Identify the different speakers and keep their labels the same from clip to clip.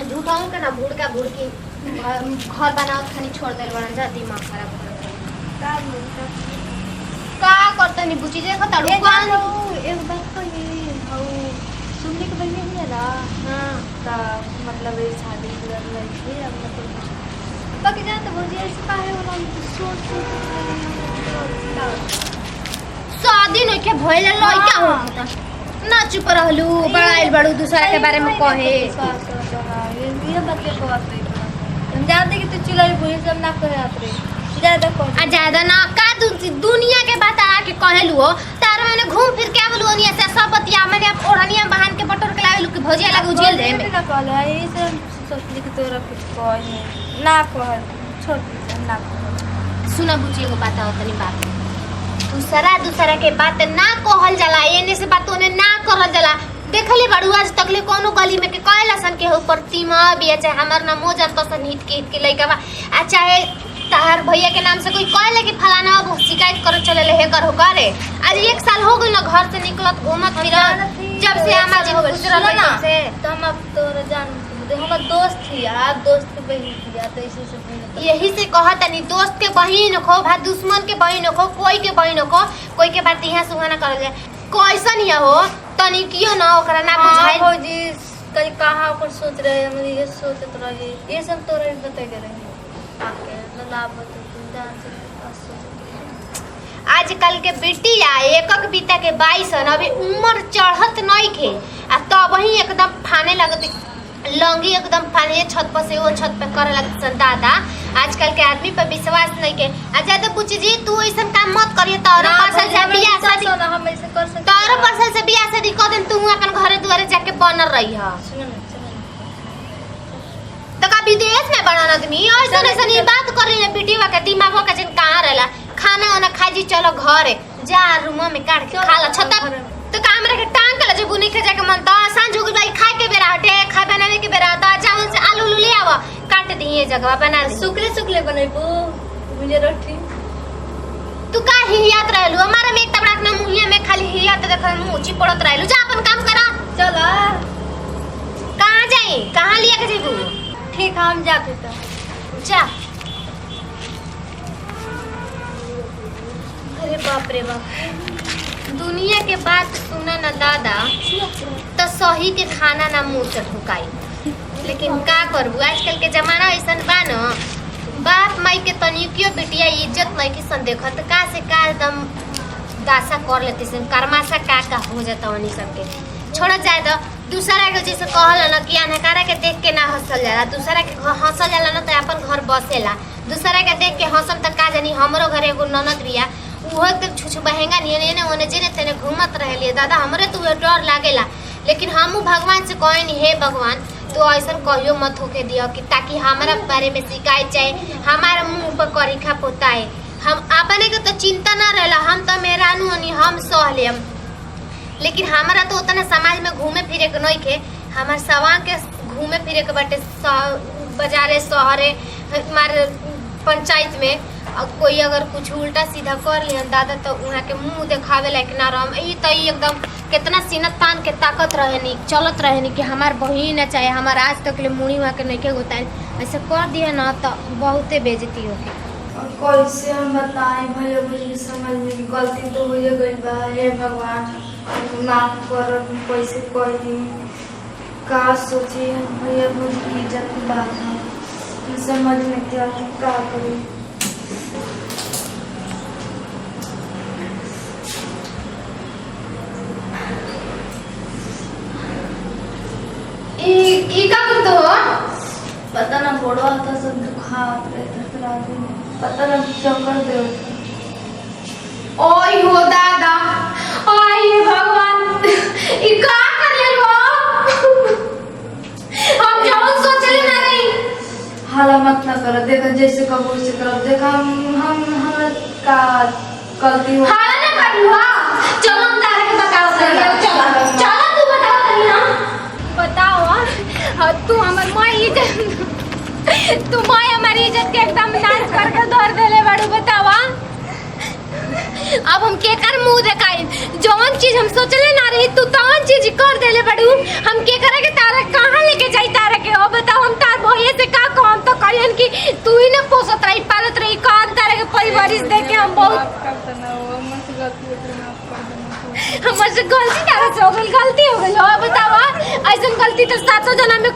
Speaker 1: झूठा हूं के ना भूड़ की घर बनाओ खानी छोड़ देल बड़न जा दिमाग खराब का करते नहीं बुची जे खता
Speaker 2: एक बात तो ये हाउ सुनने के बने नहीं ना।
Speaker 1: हां
Speaker 2: का मतलब ये शादी कर लगी है अब मतलब बाकी जान तो बोझे ऐसे काहे होला सोच
Speaker 1: शादी नहीं के भइल लइका होता ना चुप रहलू बड़ाइल बड़ू दूसरा के बारे में कहे
Speaker 2: ये बात के बात नहीं हम जानते कि तू चिल्लाई भूल सब ना कहे आतरे ज्यादा कह
Speaker 1: आ ज्यादा ना का दुनिया के बात आ के कहलू हो तार मैंने घूम फिर के आवलू ओनिया से सब बतिया मैंने अब ओढ़निया बहान के बटोर के लावेलू कि भजिया लागू झेल दे में
Speaker 2: ना कहले ये से सोचली कि तोरा कुछ कहे ना कह छोड़ ना कह
Speaker 1: सुना बुची एगो बात हो तनी बात दूसरा के बात ना कहल जाला एने से बात ओने ना करल जाला देखले बड़ू आज तकले कोनो गली में के कहला सन के हो प्रतिमा भी चाहे हमर ना मोजा तो सन हिट के लइका बा आ चाहे तार भैया के नाम से कोई कहले कि फलाना वो शिकायत कर चले ले कर हो करे आज 1 साल हो गइल ना घर से निकलत घूमत फिरत जब से हमार जी गुजरल ना से
Speaker 2: तो हम अब तोरा जान हमर दोस्त थी यार दोस्त के बहन थी यार तो इसी से
Speaker 1: यही से कहत नहीं दोस्त के बहन खो भा दुश्मन के बहन खो कोई के बहन खो कोई के बात यहाँ सुहाना कर जाए कैसन ही हो तनी कियो ना ओकरा ना बुझाई
Speaker 2: हो जी कल कहां पर सोच रहे हम ये सोचत रहे ये सब तोरा बता के रहे आके ना बता तू जान से
Speaker 1: आजकल के बिटिया एकक बीता के 22 अभी उम्र चढ़त नहीं खे आ तब वही एकदम फाने लगत लंगी एकदम फाने छत पर से वो छत पे करे लगत सन दादा आजकल के आदमी पर विश्वास नहीं के आ ज्यादा पूछ जी तू ऐसा काम मत करिए तोरा परसल से बियाह शादी
Speaker 2: हम ऐसे कर सकते
Speaker 1: तोरा परसल से बियाह शादी कर देन तू अपन घरे दुआरे जाके बनर रही है
Speaker 2: सुन
Speaker 1: तो का विदेश में बनन आदमी ऐसा ऐसा ये बात कर रही है बिटिया के दिमाग का जन कहां रहला खाना वाना खा जी चलो घरे जा रूम में काट के खा ला छता तो काम रे के टांग के जे बुनी के जाके मन तो सांझ हो गई खाए के बेरा हटे खा बनाने के बेरा तो चावल से आलू ले आवा काट दिए जगह बना दे
Speaker 2: सुखले बनेबो मुझे रोटी
Speaker 1: तू का हियात रहलू हमारे में एक तबड़ा ना मुहिया में खाली हियात देख मुची पड़त रहलू जा अपन काम करा
Speaker 2: चल
Speaker 1: कहां जाई कहां लिया के जेबू
Speaker 2: ठीक हम जाते तो
Speaker 1: जा अरे बाप रे बाप दुनिया के बात सुना ना दादा तो सही के खाना ना मुंह से ढुकाई लेकिन का करबू आजकल के जमाना ऐसा बा न बाप माई के तनिकियो बिटिया इज्जत नहीं की सन देखत का से का एकदम दासा कर लेते सन कर्मासा का हो जाता वनी सबके छोड़ जाए तो दूसरा के जैसे कहल न कि अनकारा के देख के ना हंसल जाला दूसरा के हंसल जाला न तो अपन घर बसेला दूसरा के देख के हंसम त का जानी हमरो घरे एगो ननद बिया उहो एकदम छुछु बहेंगा निये ने ओने जेने तेने घूमत रहलिए दादा हमरे तो डर लागेला लेकिन हमू भगवान से कहे नहीं हे भगवान तो ऐसा कहियो मत होके दियो कि ताकि हमारा बारे में शिकायत जाए हमारा मुंह पर करीखा पोता है हम अपने के तो चिंता ना रहला हम तो मेहरानू हनी हम सह लेम लेकिन हमारा तो उतना समाज में घूमे फिरे के नहीं के हमार सवांग के घूमे फिरे के बाटे बाजारे शहरे हमारे पंचायत में कोई अगर कुछ उल्टा सीधा कर लियन दादा तो उहाँ के मुंह देखावे लायक ना रहम ई तो एकदम कितना सीना तान के ताकत रहनी चलत रहनी कि हमार बहिन चाहे हमार आज तक ले मुड़ी हुआ के नहीं के गोताई ऐसे कर दिए ना तो बहुते बेइज्जती होके
Speaker 2: कैसे हम बताएं भैया मुझे समझ में गलती तो हो गई बा हे भगवान माफ कर कैसे कह दी का सोची भैया मुझे की इज्जत की बात है समझ में क्या करी
Speaker 1: ई का करतो हो
Speaker 2: पता ना बड़ा था सब दुखात रहता रात में पता ना चक्कर दे
Speaker 1: ओय हो दादा ओय भगवान ई का कर लेलो हम जौन सोचले ना रही
Speaker 2: हाला मत ना कर देखा जैसे कबूल से कर देखा हम का गलती हो
Speaker 1: हाला ना करू हां चलो हम तारे के बताओ चलो चलो तू बताओ तनी ना बताओ हां तू हमर माई इज्जत तू माई हमारी इज्जत के एकदम नाश करके धर देले बाड़ू बतावा अब हम केकर मुंह देखाई जौन चीज हम सोचले ना रही तू तौन चीज कर देले बाड़ू हम के करे के तारा कहां लेके जाई तारा के ओ बताओ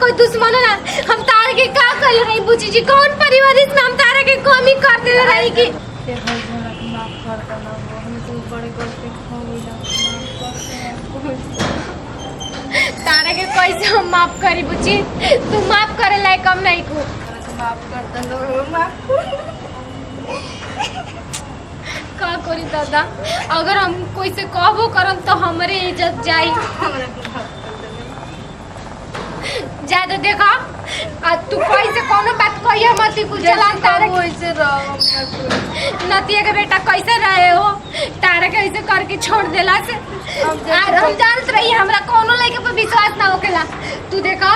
Speaker 1: कोई दुश्मन ना हम तारे के का कर रही बुची जी कौन परिवार इसमें हम तारे के कमी कर दे रही की
Speaker 2: ते भाई हमरा के माफ कर देना हम तो बड़े गलती हो गइला माफ कर दे
Speaker 1: तारे के कैसे हम माफ करी बुची तू माफ करे लायक हम नहीं को
Speaker 2: माफ कर देना माफ
Speaker 1: का करी दादा अगर हम कोई से कहबो करम तो हमरे इज्जत जाई
Speaker 2: हमरा के माफ कर देना
Speaker 1: ज्यादा देखा आ तू कैसे कोनो बात कहिए मत कुछ चलान तारे
Speaker 2: वैसे रहो हमरा
Speaker 1: नतिया के बेटा कैसे रहे हो तारे के ऐसे करके छोड़ देला से हम जानत रही हमरा कोनो लइके पर विश्वास ना होकेला तू देखा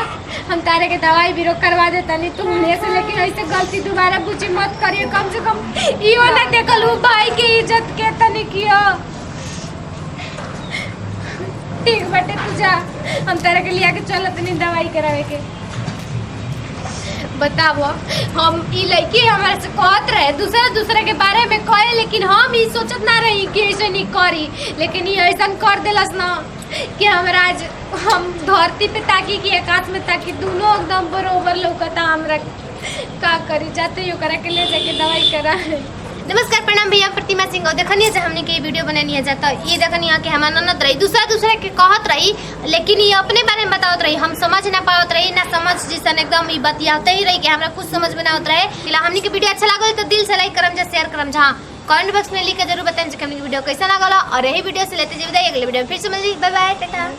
Speaker 1: हम तारे के दवाई भी रोक करवा दे तनी तू ले से लेकिन ऐसे गलती दोबारा बुझी मत करियो कम से कम इहो ना देखल वो भाई की इज्जत के तनी कियो ठीक बटे तू जा हम तारे के लिया के चलत नहीं दवाई करावे के बताओ हम ई लड़की हमारे से कहत रहे दूसरे के बारे में कहे लेकिन हम ई सोचत ना रही कि ऐसे नहीं करी लेकिन ये ऐसा कर देलस ना कि हमरा आज हम धरती पे ताकी कि आकाश में ताकी दोनों एकदम बरोबर लौकता हमरा का करी जाते ही ओकरा के ले जाके दवाई करा नमस्कार प्रणाम भैया प्रतिमा सिंह देखनिए से हमने के वीडियो बनानी जाता ये देखनिए कि हमारा ननद रही दूसरे के कहत रही लेकिन ये अपने बारे में बतावत रही हम समझ ना पावत रही ना समझ जिसन एकदम ये बतियाते ही रही कि हमरा कुछ समझ में ना आवत रहे फिलहाल हमने के वीडियो अच्छा लागल तो दिल से लाइक करम जा शेयर करम जा कमेंट बॉक्स में लिख के जरूर बताएं कि हमने वीडियो कैसा लागल और यही वीडियो से लेते जी विदाई अगले वीडियो में फिर से मिलेंगे बाय बाय टाटा।